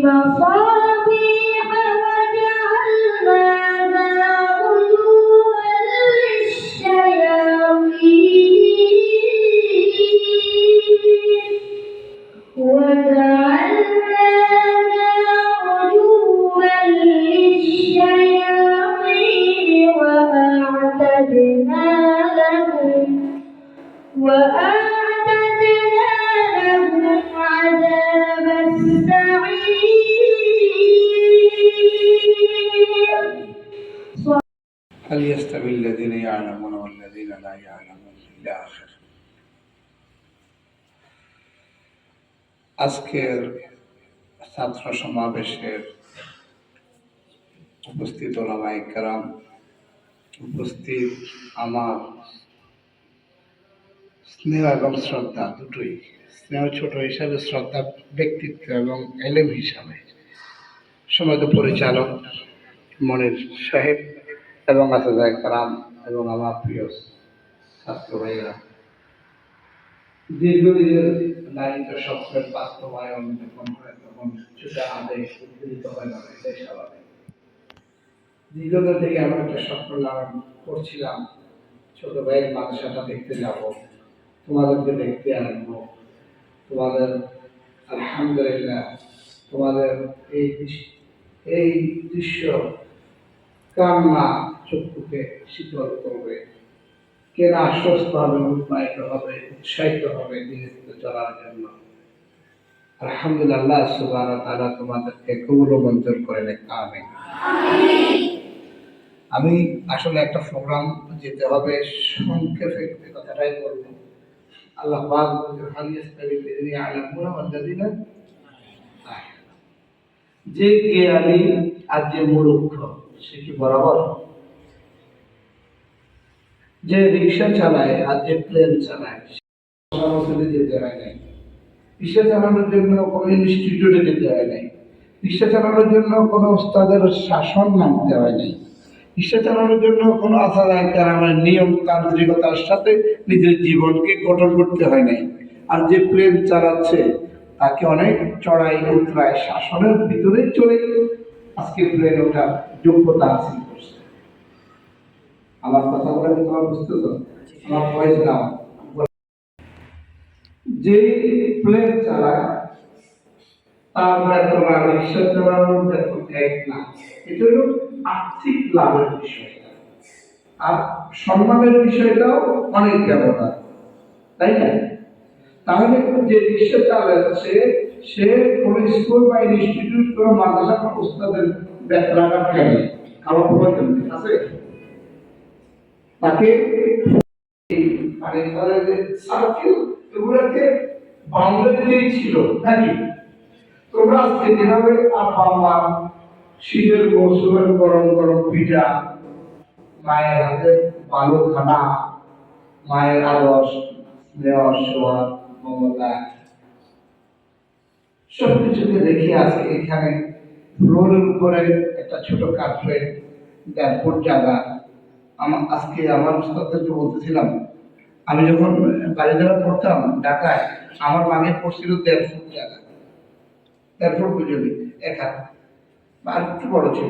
مصابيح وجعلناها رجوما للشياطين وأعتدنا لهم عذاب السعير. هل يستوي الذين يعلمون والذين لا يعلمون إلى آخر। আজকের ছাত্র সমাবেশের উপস্থিত ওলামায়ে কেরাম, উপস্থিত আমার স্নেহ এবং শ্রদ্ধা দুটোই, স্নেহ ছোট হিসাবে, শ্রদ্ধা ব্যক্তিত্ব এবং এলেম হিসাবে, সমাজ পরিচালক মনির সাহেব এবং আসাদায়ে কেরাম এবং আমার প্রিয় ছাত্র ভাইয়েরা, দীর্ঘদিনের নারীত স্বপ্নের বাস্তবায়ন যখন হয় তখন কিছুটা আবেগ উদ্বেলিত হয় না, এটাই স্বাভাবিক। দীর্ঘদিন থেকে আমরা একটা স্বপ্ন লালন করছিলাম, ছোট ভাইয়ের মাদ্রাসাটা দেখতে যাব, তোমাদেরকে দেখতে আসবো, তোমাদের আলহামদুলিল্লাহ তোমাদের এই দৃশ্য কান্না চক্ষুকে শীতল করবে, কেনা আশ্বস্ত হবে, উৎসাহিত হবে, দিনের পথে চলার জন্য। আলহামদুলিল্লাহ, আল্লাহ সুবহানাহু ওয়া তাআলা তোমাদেরকে কবুল ও মঞ্জুর করে নেন, আমিন। আমি আসলে একটা প্রোগ্রাম যেতে হবে, সংক্ষেপে কথাটাই বলবো। আল্লাহ পাক হাল ইয়াস্তাবিল লাযিনা ইয়ালামুনা ওয়াল লাযিনা লা ইয়ালামুন। যে জ্ঞানী আর যে মূর্খ সে কি বরাবর? যে রিক্সা চালায় আর যে প্লেন চালায় যেতে হয় নাই, রিক্সা চালানোর জন্য কোনো ইনস্টিটিউটে যেতে হয় নাই, রিক্সা চালানোর জন্য কোনো ওস্তাদের শাসন মানতে হয় নাই, রিক্সা চালানোর জন্য কোনো আসাদায়ে কেরামের নিয়ম তান্ত্রিকতার সাথে নিজের জীবনকে গঠন করতে হয় নাই। আর যে প্লেন চালাচ্ছে তাকে অনেক চড়াই উতরায় শাসনের ভিতরে চলে আজকে প্লেন ওঠার যোগ্যতা হাসিল করছে। আমার কথা বলে তোমার বুঝতেছ? আমার ভয়েস নাও। যে প্লেন চালায় তার বেতন আর রিক্সা চালানোর বেতন এক না। এটা হলো আর্থিক লাভের বিষয়, আর সম্মানের বিষয়টাও অনেক ব্যবধান, তাই না? তাহলে যে রিক্সা চালাচ্ছে সে কোন স্কুল বা ইনস্টিটিউট কোন মাদ্রাসা বা উস্তাদের বেতন রাখা নেই, খাওয়া প্রয়োজন আছে তাকে মানে তাদের সার্কেল এগুলোকে বাউন্ডারি দিয়েছিল নাকি? তোমরা আজকে যেভাবে আব্বা মা শীতের মৌসুমের গরম গরম পিঠা, মায়ের হাতে ভালো খানা, মায়ের আদর্শ স্নেহ সোহাগ মমতা সবকিছুকে রেখে আছে এখানে ফ্লোরের উপরে একটা ছোট কার্পেট, 1.5 ফুট জায়গা। আজকে আমার উস্তাদদেরকে বলতেছিলাম, আমি যখন বাড়িধারা পড়তাম ঢাকায়, আমার বাগে পড়ছিল 1.5 ফুট জায়গা, 1.5 ফুট বুঝলি, 1 হাত, আর একটু বড় ছিল,